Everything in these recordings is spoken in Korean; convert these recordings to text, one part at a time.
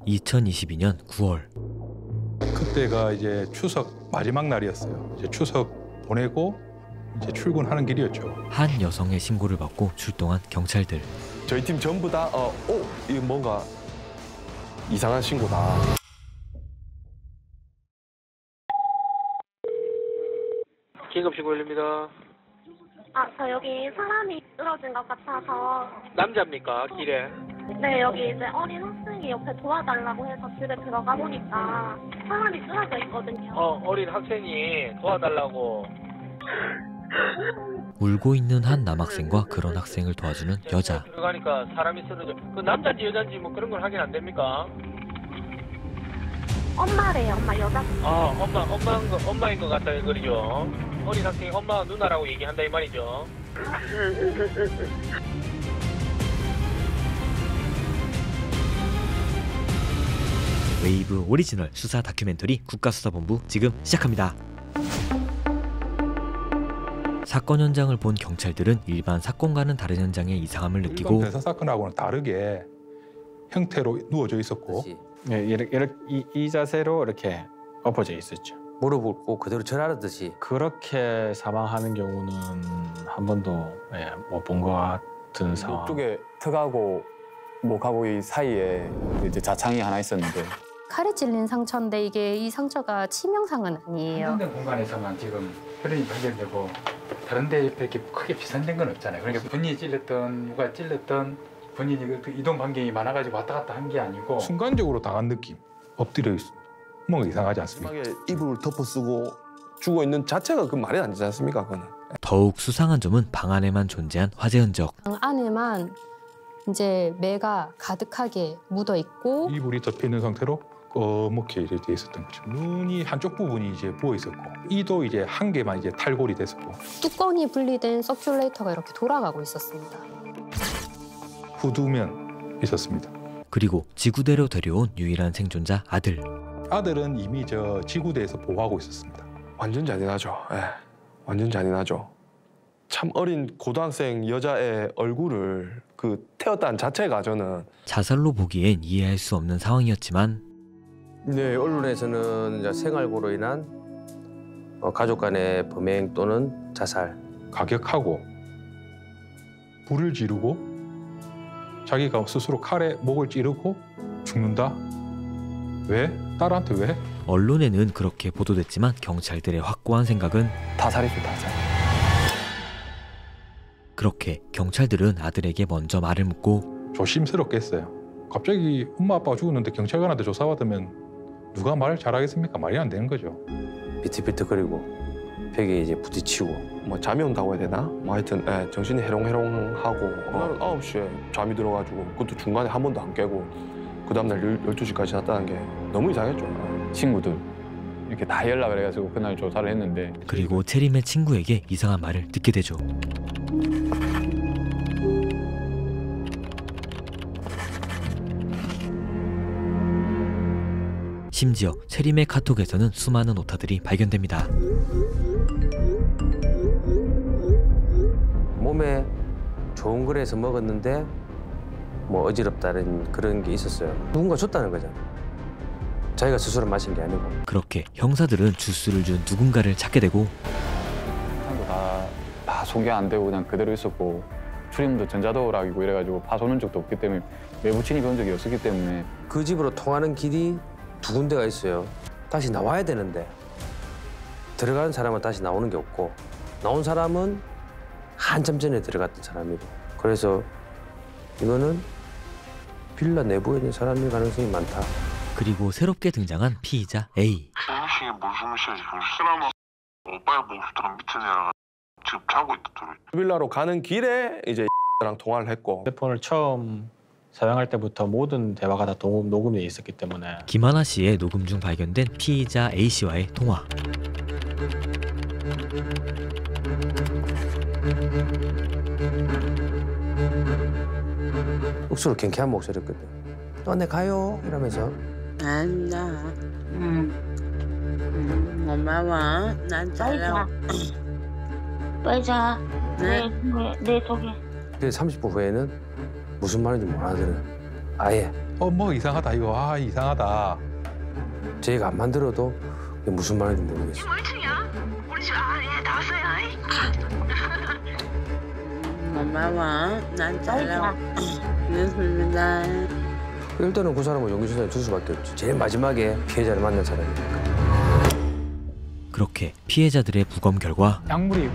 2022년 9월. 그때가 이제 추석 마지막 날이었어요. 이제 추석 보내고 이제 출근하는 길이었죠. 한 여성의 신고를 받고 출동한 경찰들. 저희 팀 전부 다 이거 뭔가 이상한 신고다. 긴급신고일입니다. 저 여기 사람이 쓰러진 것 같아서. 남자입니까? 길에? 네, 여기 이제 어린 학생이 옆에 도와달라고 해서 집에 들어가 보니까 사람이 쓰러져 있거든요. 어린 학생이 도와달라고. 울고 있는 한 남학생과 그런 학생을 도와주는 여자. 들어가니까 사람이 쓰러져. 그 남자인지 여자인지 뭐 그런 걸 확인 안 됩니까? 엄마래요, 엄마 여자. 엄마인 것 같다 이거죠. 어린 학생이 엄마 누나라고 얘기한다 이 말이죠. 웨이브 오리지널 수사 다큐멘터리 국가수사본부 지금 시작합니다. 사건 현장을 본 경찰들은 일반 사건과는 다른 현장의 이상함을 느끼고 일반 대사 사건하고는 다르게 형태로 누워져 있었고 네, 이 자세로 이렇게 엎어져 있었죠. 무릎 꿇고 그대로 절하듯이. 그렇게 사망하는 경우는 한 번도 못 본 것 같은 상황. 이쪽에 턱하고 목하고 이 사이에 이제 자창이 하나 있었는데 칼에 찔린 상처인데 이 상처가 치명상은 아니에요. 한정된 공간에서만 지금 혈흔이 발견되고 다른 데 이렇게 크게 비산된 건 없잖아요. 그러니까 본인이 찔렸던 누가 찔렸던 본인이 이동 반경이 많아가지고 왔다 갔다 한 게 아니고 순간적으로 당한 느낌. 엎드려 있습니다. 뭔가 이상하지 않습니까? 이불을 덮어쓰고 죽어 있는 자체가 그 말이 안 되지 않습니까? 그거는. 더욱 수상한 점은 방 안에만 존재한 화재 흔적. 방 안에만 이제 매가 가득하게 묻어 있고 이불이 덮여 있는 상태로 꺼멓게 이렇게 돼 있었던 거죠. 눈이 한쪽 부분이 이제 부어 있었고 이도 이제 한 개만 이제 탈골이 됐었고 뚜껑이 분리된 서큘레이터가 이렇게 돌아가고 있었습니다. 후두면 있었습니다. 그리고 지구대로 데려온 유일한 생존자 아들. 아들은 이미 저 지구대에서 보호하고 있었습니다. 완전 잔인하죠. 완전 잔인하죠. 참 어린 고등학생 여자의 얼굴을 태웠다는 자체가 저는 자살로 보기엔 이해할 수 없는 상황이었지만 네, 언론에서는 이제 생활고로 인한 가족 간의 범행 또는 자살. 가격하고 불을 지르고 자기가 스스로 칼에 목을 찌르고 죽는다? 왜? 딸한테 왜? 언론에는 그렇게 보도됐지만 경찰들의 확고한 생각은 타살이죠, 타살. 그렇게 경찰들은 아들에게 먼저 말을 묻고 조심스럽게 했어요. 갑자기 엄마 아빠가 죽었는데 경찰관한테 조사받으면 누가 말을 잘하겠습니까? 말이 안 되는 거죠. 비틀비틀거리고 벽에 이제 부딪히고 뭐 잠이 온다고 해야 되나? 뭐 하여튼 정신이 해롱해롱하고 나는 9시에 잠이 들어가지고 그것도 중간에 한 번도 안 깨고 그 다음날 12시까지 잤다는 게 너무 이상했죠. 친구들 이렇게 다 연락을 해가지고 그날 조사를 했는데 그리고 채림의 친구에게 이상한 말을 듣게 되죠. 심지어 채림의 카톡에서는 수많은 오타들이 발견됩니다. 몸에 좋은 거래서 먹었는데 뭐 어지럽다는 그런 게 있었어요. 누군가 줬다는 거잖아. 자기가 스스로 마신 게 아니고. 그렇게 형사들은 주스를 준 누군가를 찾게 되고 다 소개 안 되고 그냥 그대로 있었고 출입도 전자도어락이고 이래가지고 파손한 적도 없기 때문에 외부 침입한 적이 없었기 때문에 그 집으로 통하는 길이 2군데가 있어요. 다시 나와야 되는데 들어가는 사람은 다시 나오는 게 없고 나온 사람은 한참 전에 들어갔던 사람이고 그래서 이거는 빌라 내부에 있는 사람일 가능성이 많다. 그리고 새롭게 등장한 피의자 A. 정신이 무슨 짓이야 지금. 쓰나마 오빠의 목수들은 밑에 내려가 지금 자고 있다. 빌라로 가는 길에 이제 랑 통화를 했고 휴대폰을 처음 사용할 때부터 모든 대화가 다 녹음돼 있었기 때문에 김하나 씨의 녹음 중 발견된 피의자 A 씨와의 통화. 억수로 경쾌한 목소리였거든. 너네 가요? 이러면서. 안다. 고마워. 난 잘하고. 빨리 자. 네, 저기. 그래서 30분 후에는 무슨 말인지 못 알아들어요. 아예. 뭐 이상하다 이거. 아 이상하다. 저희가 안 만들어도 이게 무슨 말인지 모르겠어요. 몇 층이야? 우리 집 예 나왔어요. 고마워. 난 잘하고 있습니다. 일단은 그 사람을 용기수단에 둘 수밖에 없지. 제일 마지막에 피해자를 만난 사람이니까. 그렇게 피해자들의 부검 결과 약물이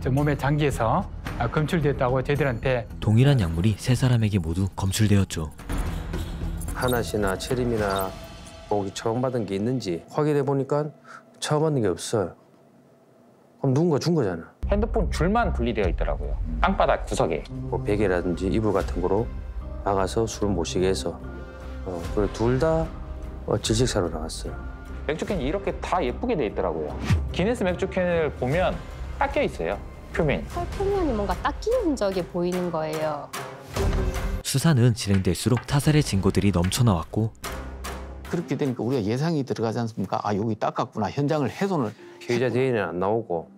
저 몸의 장기에서 검출됐다고 저희들한테 동일한 약물이 세 사람에게 모두 검출되었죠. 하나 씨나 채림이나 혹시 처방받은 게 있는지 확인해 보니까 처방받는 게 없어요. 그럼 누군가 준 거잖아. 핸드폰 줄만 분리되어 있더라고요. 땅바닥 구석에. 뭐 베개라든지 이불 같은 거로 나가서 술을 모시게 해서 그리고 둘 다 질식사로 나왔어요. 맥주캔이 이렇게 다 예쁘게 돼 있더라고요. 기네스 맥주캔을 보면 닦여 있어요. 표면이. 표면이 뭔가 닦인 흔적이 보이는 거예요. 수사는 진행될수록 타살의 증거들이 넘쳐나왔고 그렇게 되니까 우리가 예상이 들어가지 않습니까? 아 여기 닦았구나. 현장을 훼손을. 피해자 DNA는 안 나오고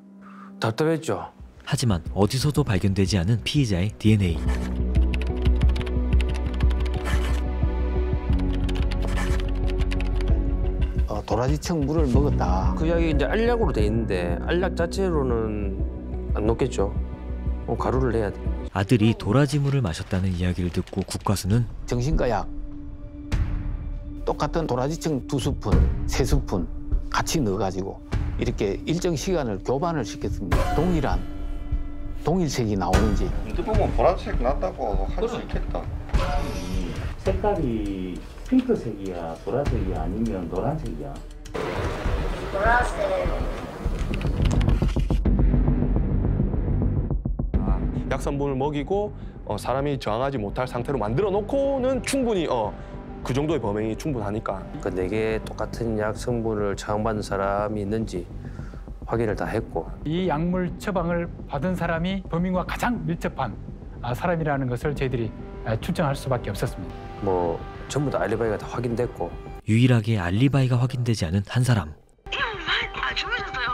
답답했죠. 하지만 어디서도 발견되지 않은 피의자의 DNA. 도라지청 물을 먹었다. 그 약이 이제 알약으로 돼 있는데 알약 자체로는 안 녹겠죠. 가루를 내야 돼. 아들이 도라지물을 마셨다는 이야기를 듣고 국과수는 정신과 약 똑같은 도라지청 2스푼, 3스푼 같이 넣어가지고 이렇게 일정 시간을 교반을 시켰습니다. 동일색이 나오는지. 근데 보면 보라색 났다고 할 수 있겠다. 색깔이 핑크색이야, 보라색이야, 아니면 노란색이야? 보라색. 약 성분을 먹이고 사람이 저항하지 못할 상태로 만들어 놓고는 충분히 그 정도의 범행이 충분하니까. 그 4개 똑같은 약 성분을 처방받은 사람이 있는지 확인을 다 했고 이 약물 처방을 받은 사람이 범인과 가장 밀접한 사람이라는 것을 저희들이 추정할 수밖에 없었습니다. 뭐 전부 다 알리바이가 다 확인됐고 유일하게 알리바이가 확인되지 않은 한 사람. 주무셨어요.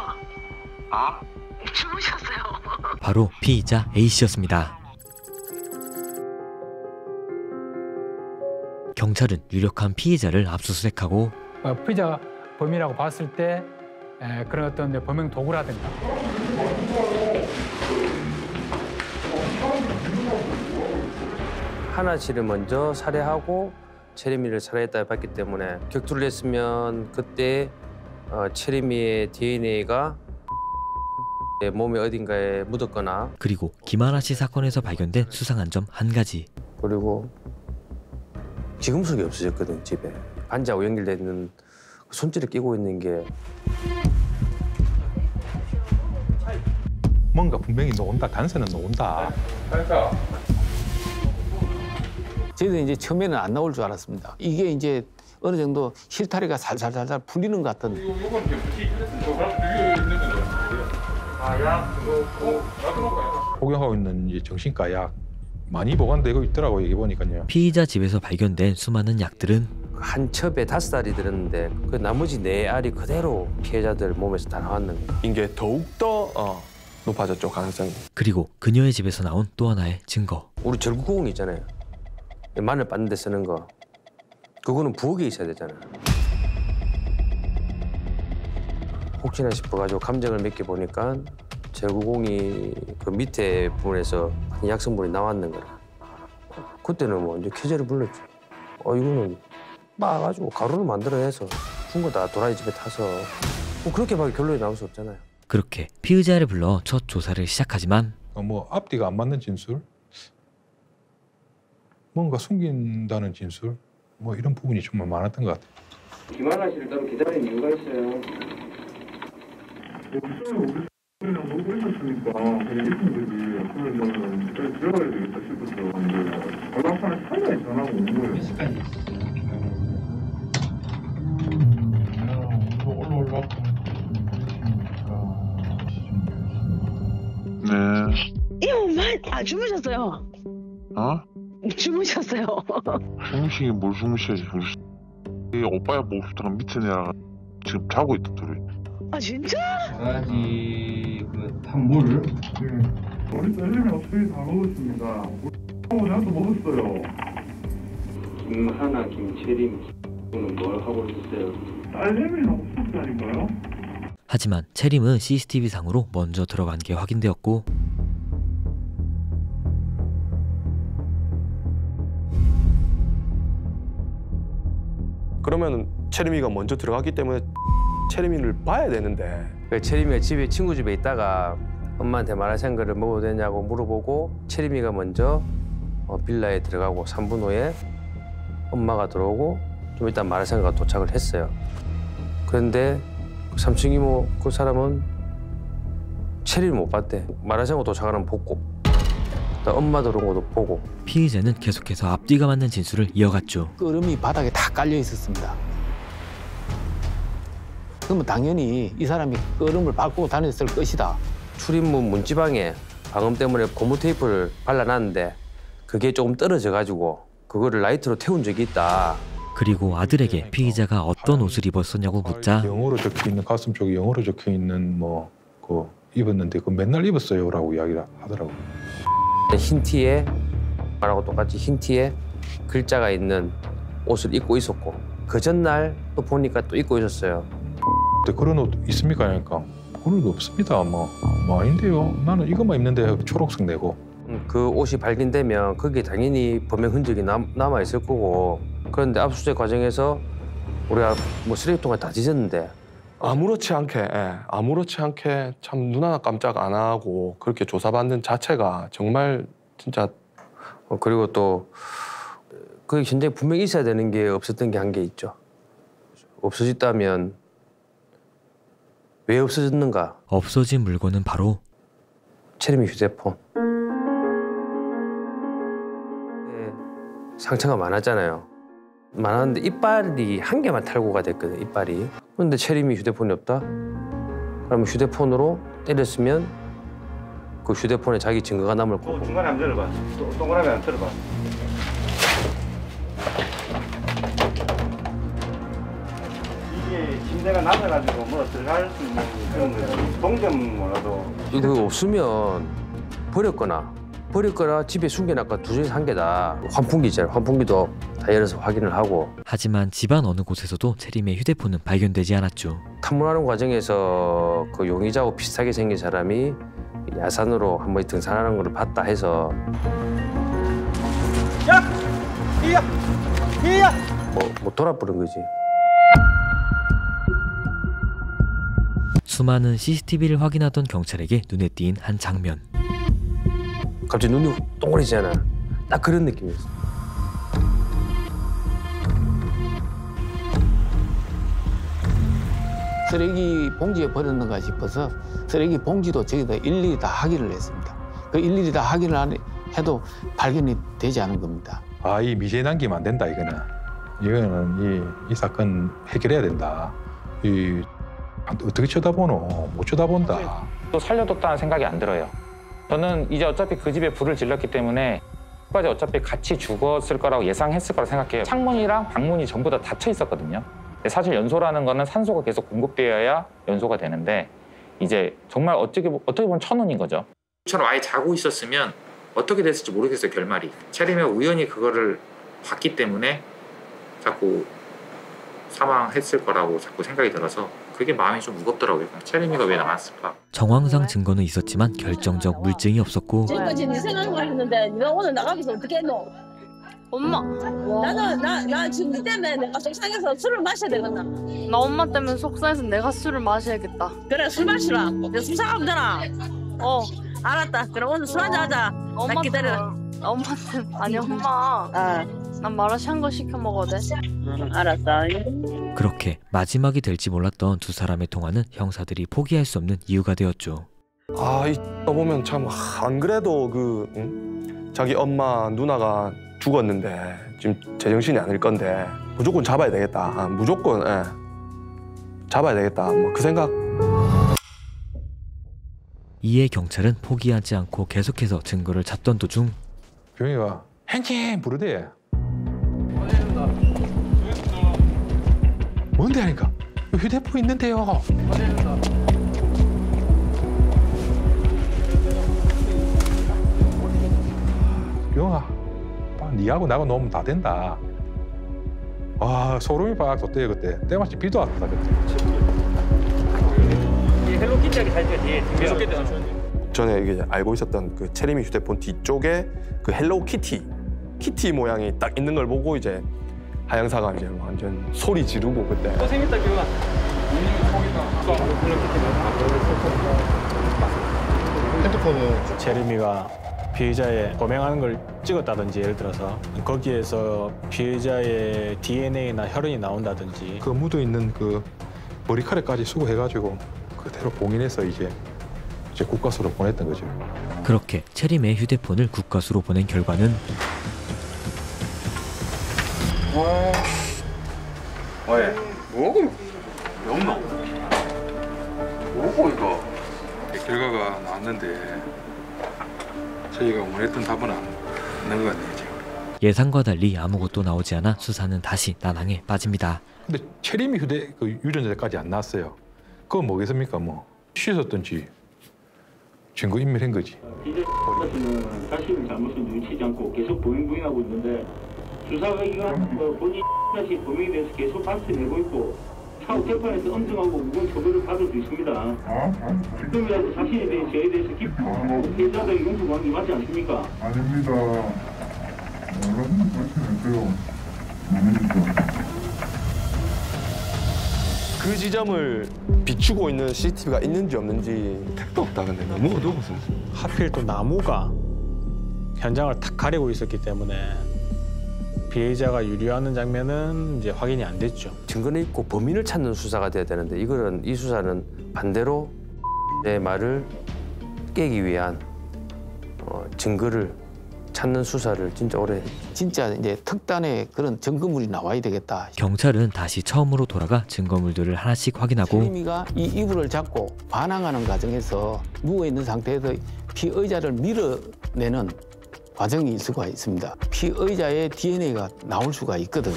주무셨어요. 바로 피의자 A씨였습니다. 경찰은 유력한 피의자를 압수수색하고 피의자 범인이라고 봤을 때 그런 어떤 범행 도구라든가 하나 씨를 먼저 살해하고 채림이를 살해했다 봤기 때문에 격투를 했으면 그때 채림이의 DNA가 몸의 어딘가에 묻었거나 그리고 김하나 씨 사건에서 발견된 수상한 점 한 가지. 그리고 지금석이 없어졌거든 집에. 반지하고 연결돼 있는 손질을 끼고 있는 게 뭔가 분명히 놓은다. 단서는 놓은다. 저희도 이제 처음에는 안 나올 줄 알았습니다. 이게 이제 어느 정도 실타래가 살살살살 풀리는 것 같은. 복용하고 있는 이제 정신과 약 많이 보관되고 있더라고요. 여기 보니까요. 피의자 집에서 발견된 수많은 약들은 한 첩에 5알이 들었는데 그 나머지 4알이 그대로 피해자들 몸에서 다 나왔는 거예요. 이게 더욱더 높아졌죠, 가능성이. 그리고 그녀의 집에서 나온 또 하나의 증거. 우리 절구공 있잖아요. 마늘 빻는 데 쓰는 거. 그거는 부엌에 있어야 되잖아요. 혹시나 싶어가지고 감정을 몇 개 보니까 절구공이 그 밑에 부분에서 약 성분이 나왔는 거라. 그때는 뭐 이제 쾌재를 불렀죠. 이거는 빻아가지고 가루를 만들어내서 준 거다. 도라지 집에 타서. 뭐 그렇게밖에 결론이 나올 수 없잖아요. 그렇게 피의자를 불러 첫 조사를 시작하지만 뭐 앞뒤가 안 맞는 진술, 뭔가 숨긴다는 진술, 뭐 이런 부분이 정말 많았던 것 같아요. 김하나 씨를 따로 기다린 이유가 있어요. 먹고 있었으니까 일꾼들이 그러면 들어가야 되겠다 싶어서 왔는데 전화판에 상당히 전화가 오는 거예요. 몇 시까지 올라올라. 네. 엄마 주무셨어요. 주무셨어요. 숨쉬기 뭘 숨쉬지? 오빠야 목수랑 밑에 내가 지금 자고 있다 둘이. 진짜? 도라지 그 탄물. 머리 잘리면 어떻게 다 먹었습니다. 나도 먹었어요. 김하나, 김채림 는 뭘 하고 있었어요? 딸내미는 없었다니까요. 하지만 채림은 CCTV상으로 먼저 들어간 게 확인되었고 그러면 채림이가 먼저 들어갔기 때문에 채림이를 봐야 되는데 채림이가 집에 친구 집에 있다가 엄마한테 마라샹궈를 먹어도 되냐고 물어보고 채림이가 먼저 빌라에 들어가고 3분 후에 엄마가 들어오고 좀 이따 마라샹궈가 도착을 했어요. 그런데 3층 이모 그 사람은 채림을 못 봤대. 마라샹궈 도착하는 보고 엄마 들어온 것도 보고. 피의자는 계속해서 앞뒤가 맞는 진술을 이어갔죠. 끓음이 바닥에 다 깔려 있었습니다. 그러면 당연히 이 사람이 끓음을 밟고 다녔을 것이다. 출입문 문지방에 방음 때문에 고무 테이프를 발라놨는데 그게 조금 떨어져가지고 그거를 라이트로 태운 적이 있다. 그리고 아들에게 피의자가 어떤 옷을 입었었냐고 묻자 영어로 적혀 있는 가슴 쪽에 영어로 적혀 있는 뭐 그 입었는데 그 맨날 입었어요라고 이야기를 하더라고. 흰 티에 말하고 똑같이 흰 티에 글자가 있는 옷을 입고 있었고 그 전날 또 보니까 또 입고 있었어요. 근데 그런 옷 있습니까? 하니까 그런 옷 없습니다. 뭐 아닌데요. 나는 이것만 입는데 초록색 내고. 그 옷이 발견되면 거기에 당연히 범행 흔적이 남아 있을 거고 그런데 압수수색 과정에서 우리가 뭐 쓰레기통에 다 뒤졌는데 아무렇지 않게 참 눈 하나 깜짝 안 하고 그렇게 조사받는 자체가 정말 진짜 그리고 또 그 현장에 분명히 있어야 되는 게 없었던 게 한 개 있죠. 없어졌다면 왜 없어졌는가? 없어진 물건은 바로 채림이 휴대폰. 상처가 많았잖아요. 많았는데 이빨이 한 개만 탈고가 됐거든, 이빨이. 그런데 채림이 휴대폰이 없다? 그러면 휴대폰으로 때렸으면 그 휴대폰에 자기 증거가 남을 거고. 동그라미 한번 들어봐. 동그라미 한번 들어봐. 이게 침대가 낮아가지고 뭐 들어갈 수 있는 그런 거죠. 동전 몰라도. 이거 없으면 버렸거나 집에 숨겨놨거나 두 중에서 한 개다. 환풍기 있잖아요. 환풍기도 다 열어서 확인을 하고. 하지만 집안 어느 곳에서도 채림의 휴대폰은 발견되지 않았죠. 탐문하는 과정에서 그 용의자하고 비슷하게 생긴 사람이 야산으로 한 번 등산하는 걸 봤다 해서 뭐 돌아버린 거지. 수많은 CCTV를 확인하던 경찰에게 눈에 띈 한 장면. 갑자기 눈이 동그래지잖아. 딱 그런 느낌이었어. 쓰레기 봉지에 버렸는가 싶어서 쓰레기 봉지도 저희가 일일이 다 확인을 했습니다. 그 일일이 다 확인을 안 해도 발견이 되지 않은 겁니다. 이 미제 남기면 안 된다 이거는 이 사건 해결해야 된다. 어떻게 쳐다보노? 못 쳐다본다. 또 살려뒀다는 생각이 안 들어요. 저는 이제 어차피 그 집에 불을 질렀기 때문에 끝까지 어차피 같이 죽었을 거라고 예상했을 거라고 생각해요. 창문이랑 방문이 전부 다 닫혀 있었거든요. 사실 연소라는 거는 산소가 계속 공급되어야 연소가 되는데 이제 정말 어떻게 보면 천운인 거죠. 처럼 아예 자고 있었으면 어떻게 됐을지 모르겠어요, 결말이. 채림이가 우연히 그거를 봤기 때문에 자꾸 사망했을 거라고 자꾸 생각이 들어서 그게 마음이 좀 무겁더라고요. 채림이가 왜 나왔을까? 정황상 증거는 있었지만 결정적 물증이 없었고 지금까지 네 생각만 했는데 네가 오늘 나가면서 어떻게 했노? 엄마. 나 지금 네 때문에 내가 속상해서 술을 마셔야 되겠나? 나 엄마 때문에 속상해서 내가 술을 마셔야겠다. 그래 술 마시라. 내가 술 사가면 되나? 알았다. 그럼 오늘 술 한잔 하자. 나 기다려. 엄마한테 아니 엄마. 난 마라샹궈 시켜 먹어도 돼? 알았어. 그렇게 마지막이 될지 몰랐던 두 사람의 통화는 형사들이 포기할 수 없는 이유가 되었죠. 이 보면 참 안 그래도 자기 엄마 누나가 죽었는데 지금 제정신이 아닐 건데 무조건 잡아야 되겠다. 무조건 잡아야 되겠다. 뭐 그 생각. 이에 경찰은 포기하지 않고 계속해서 증거를 찾던 도중 병이가 행님 부르대. 뭔데 하니까 휴대폰 있는데요. 병아, 니하고 나하고 놓으면 다 된다. 아 소름이 팍 돋대요 그때. 때마침 비도 왔다 그때. 이 헬로키티하게 사진 뒤에 계속했대. 전에 이게 알고 있었던 그 체리미 휴대폰 뒤쪽에 그 헬로키티 모양이 딱 있는 걸 보고 이제 하영사가 이제 완전 소리 지르고 그때. 또 생겼다 기가. 핸드폰은 제레미가 피해자의 범행하는 걸 찍었다든지 예를 들어서 거기에서 피해자의 DNA나 혈흔이 나온다든지 그 묻어 있는 그 머리카락까지 수거해가지고 그대로 봉인해서 이제 국가수로 보냈던 거죠. 그렇게 체림의 휴대폰을 국가수로 보낸 결과는 왜? 뭐고? 없노? 뭐고 이거? 결과가 나왔는데 저희가 원했던 답은 안 나온 것 같네요. 지금. 예상과 달리 아무것도 나오지 않아 수사는 다시 난항에 빠집니다. 근데 체림이 유전자까지 안 나왔어요. 그건 뭐겠습니까? 뭐 씻었던지 증거 인멸한 거지. 피해자는 자신의 잘못을 뉘우치지 않고 계속 부인하고 있는데 수사기관 본인 다시 범행에 대해서 계속 밝혀내고 있고 차후 재판에서 엄정하고 무거운 처벌을 받을 수 있습니다. 지금이라도 자신에 대해 저에 대해서 깊은 피해자들의 용서하는 게 맞지 않습니까? 아닙니다. 여러분 말씀하세요. 그 지점을 비추고 있는 CCTV가 있는지 없는지 택도 없다. 근데 너무 어두워서. 하필 또 나무가 현장을 탁 가리고 있었기 때문에 피해자가 유리하는 장면은 이제 확인이 안 됐죠. 증거는 있고 범인을 찾는 수사가 돼야 되는데 이 수사는 반대로 내 말을 깨기 위한 증거를 찾는 수사를 진짜 오래 했죠. 진짜 이제 특단의 그런 증거물이 나와야 되겠다. 경찰은 다시 처음으로 돌아가 증거물들을 하나씩 확인하고 체림이가 이 이불을 잡고 반항하는 과정에서 누워있는 상태에서 피의자를 밀어내는 과정이 있을 수가 있습니다. 피의자의 DNA가 나올 수가 있거든.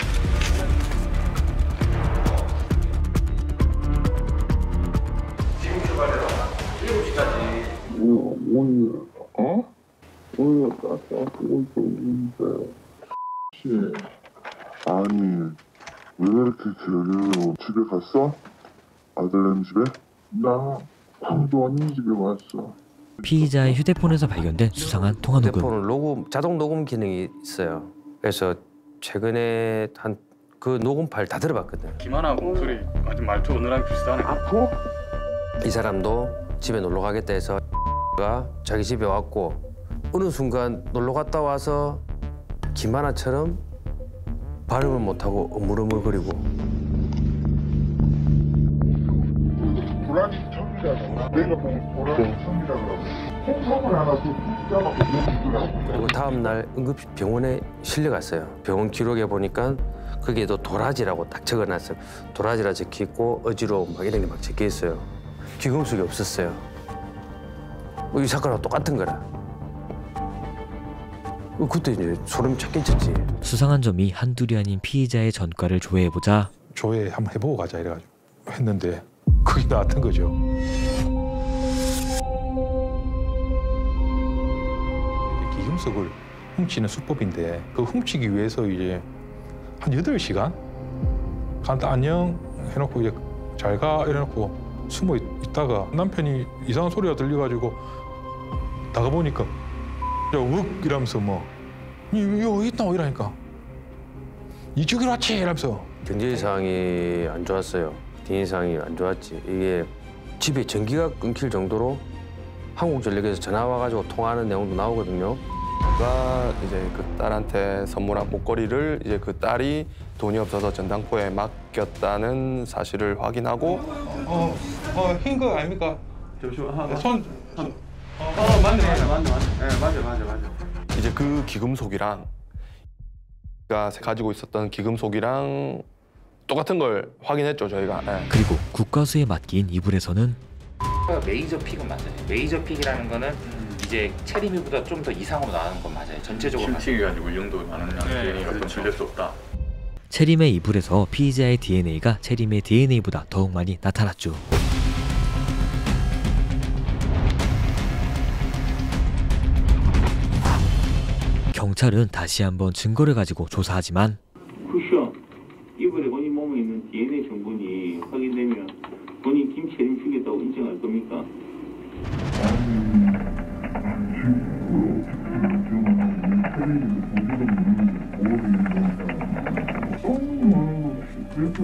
지금 출발해라. 7시까지. 오늘 오늘 깎고 있는데 아니 왜 그렇게 저녁으로 집에 갔어? 아들네 집에? 나 광주언니 집에 왔어. 피의자의 휴대폰에서 발견된 수상한 통화 녹음. 휴대폰은 자동 녹음 기능이 있어요. 그래서 최근에 한 그 녹음 파일 다 들어봤거든. 김하나 목소리 완전 말투 오늘랑 비슷하네. 이 사람도 집에 놀러 가겠다 해서 가 자기 집에 왔고 어느 순간 놀러 갔다 와서 김하나처럼 발음을 못하고 어물어물거리고. 불안이 청이라고 내가 보면 불안이 청이라고 홍성을 하나 더 숫자밖에 못 주더라고. 그리고 다음 날 응급실 병원에 실려갔어요. 병원 기록에 보니까 거기에도 도라지라고 딱 적어놨어요. 도라지라 적혀있고 어지러움 막 이런 게 막 적혀있어요. 귀금속이 없었어요. 이 사건하고 똑같은 거라. 그때 이제 소름 찾긴 쳤지. 수상한 점이 한둘이 아닌 피의자의 전과를 조회해보자. 조회 한번 해보고 가자 이래가지고 했는데 그게 나왔던 거죠. 기금속을 훔치는 수법인데 그 훔치기 위해서 이제 한 8시간? 간다 안녕 해놓고 이제 잘 가 이래놓고 숨어 있다가 남편이 이상한 소리가 들려가지고 나가보니까 욱 이러면서 뭐 여기 있다 이러니까 이쪽으로 왔지 이러면서 경제 상황이 안 좋았어요.经济상황이 안 좋았지. 이게 집에 전기가 끊길 정도로 한국전력에서 전화 와가지고 통화하는 내용도 나오거든요. 가 이제 그 딸한테 선물한 목걸이를 이제 그 딸이 돈이 없어서 전당포에 맡겼다는 사실을 확인하고 흰 거 아닙니까? 잠시만 손 맞네. 네, 맞아. 이제 그 기금속이랑 가지고 있었던 기금속이랑 똑같은 걸 확인했죠 저희가. 네. 그리고 국가수에 맡긴 이불에서는 메이저 픽은 맞아요. 메이저 픽이라는 거는 이제 체리미보다 좀 더 이상으로 나가는 건 맞아요. 전체적으로. 실직이 가지고 이 정도 많은 양의 어떤 질릴 수 없다. 체림의 이불에서 피의자의 DNA가 체림의 DNA보다 더욱 많이 나타났죠. 경찰은 다시 한번 증거를 가지고 조사하지만 쿠션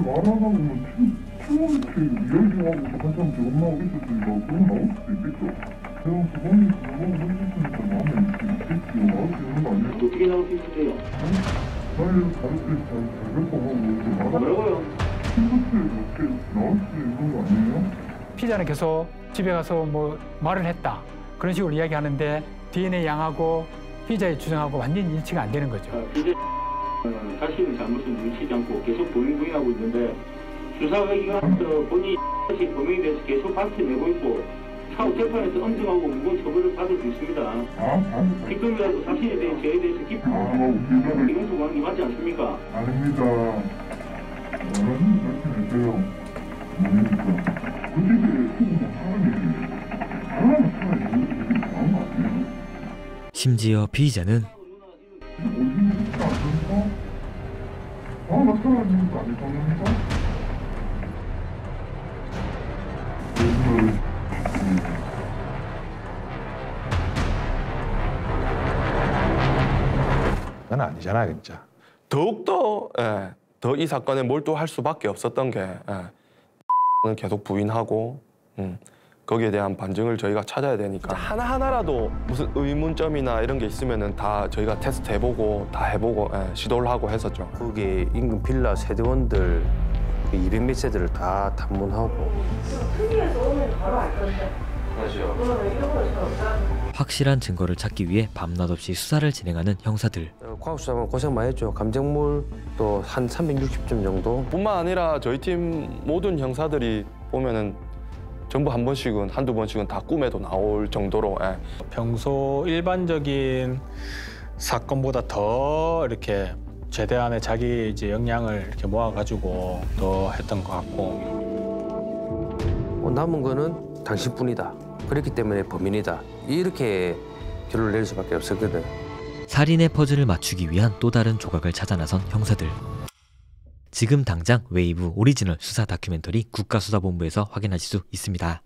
말하다 보면 팀원한테 이야기하고 한참 조금하고 있었으니까 그건 나올 수도 있겠죠. 그럼 부모님 그거 해주시니까 마음에 있겠지. 나올 수 있는 거 아니에요? 어떻게 나올 수 있을까요? 나를 가르칠 잘 배포하고 뭐라고요? 팀부터 이렇게 나올 수 있는 거 아니에요? 피자는 계속 집에 가서 뭐 말을 했다. 그런 식으로 이야기하는데 DNA 양하고 피자의 주장하고 완전히 일치가 안 되는 거죠. 피자 자신의 잘못을 눈치지 않고 계속 부인하고 있는데 수사기관에서 본인이 범행에 대해서 계속 밝혀내고 있고 차후 재판에서 엄정하고 무거운 처벌을 받을 수 있습니다. 지금이라도 사실에 대해 저에 대해서 깊은 이건 소관한 게 맞지 않습니까? 아닙니다. 원하는 말씀해주세요. 뭡니까? 그 집에 후보 사람이 이상한 거 아니에요? 심지어 피의자는 그건 아니잖아 진짜. 더욱더 더 이 사건에 몰두할 수밖에 없었던 게 계속 부인하고 거기에 대한 반증을 저희가 찾아야 되니까 하나하나라도 무슨 의문점이나 이런 게 있으면은 다 저희가 테스트 해보고 다 해보고 시도를 하고 했었죠. 거기 인근 빌라 세대원들 200몇 세대를 다 탐문하고. 특이해서 오면 바로 알 건데. 확실한 증거를 찾기 위해 밤낮 없이 수사를 진행하는 형사들. 과학수사만 고생 많이 했죠. 감정물 또 한 360점 정도. 뿐만 아니라 저희 팀 모든 형사들이 보면은 전부 한 번씩은 한두 번씩은 다 꿈에도 나올 정도로 평소 일반적인 사건보다 더 이렇게 제대 안에 자기 이제 역량을 이렇게 모아가지고 더 했던 것 같고. 남은 거는 당신뿐이다. 그렇기 때문에 범인이다. 이렇게 결론을 내릴 수밖에 없었거든. 살인의 퍼즐을 맞추기 위한 또 다른 조각을 찾아 나선 형사들. 지금 당장 웨이브 오리지널 수사 다큐멘터리 국가수사본부에서 확인하실 수 있습니다.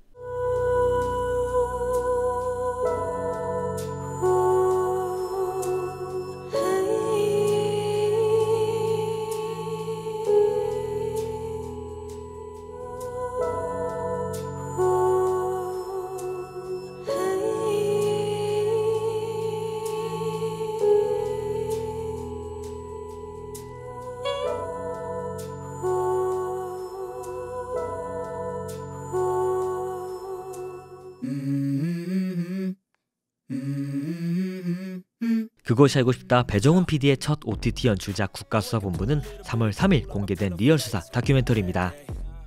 그것이 알고 싶다 배정훈 PD의 첫 OTT 연출작 국가수사본부는 3월 3일 공개된 리얼수사 다큐멘터리입니다.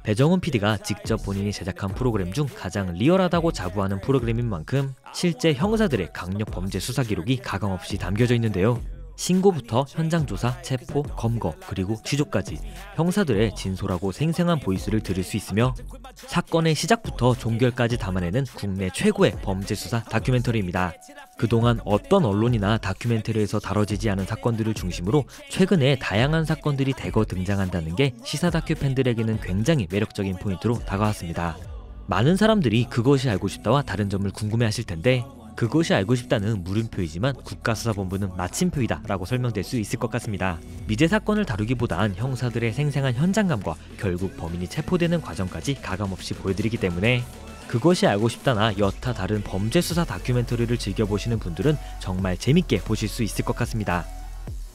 배정훈 PD가 직접 본인이 제작한 프로그램 중 가장 리얼하다고 자부하는 프로그램인 만큼 실제 형사들의 강력 범죄 수사 기록이 가감없이 담겨져 있는데요. 신고부터 현장 조사, 체포, 검거, 그리고 취조까지 형사들의 진솔하고 생생한 보이스를 들을 수 있으며 사건의 시작부터 종결까지 담아내는 국내 최고의 범죄 수사 다큐멘터리입니다. 그동안 어떤 언론이나 다큐멘터리에서 다뤄지지 않은 사건들을 중심으로 최근에 다양한 사건들이 대거 등장한다는 게 시사 다큐 팬들에게는 굉장히 매력적인 포인트로 다가왔습니다. 많은 사람들이 그것이 알고 싶다와 다른 점을 궁금해하실 텐데 그것이 알고 싶다는 물음표이지만 국가수사본부는 마침표이다 라고 설명될 수 있을 것 같습니다. 미제 사건을 다루기보단 형사들의 생생한 현장감과 결국 범인이 체포되는 과정까지 가감없이 보여드리기 때문에 그것이 알고 싶다나 여타 다른 범죄 수사 다큐멘터리를 즐겨보시는 분들은 정말 재밌게 보실 수 있을 것 같습니다.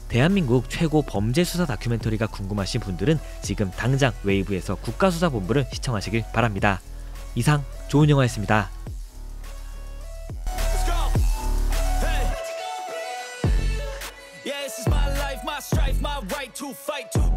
대한민국 최고 범죄 수사 다큐멘터리가 궁금하신 분들은 지금 당장 웨이브에서 국가수사본부를 시청하시길 바랍니다. 이상 좋은 영화였습니다. Yeah, this is my life, my strife, my right to fight to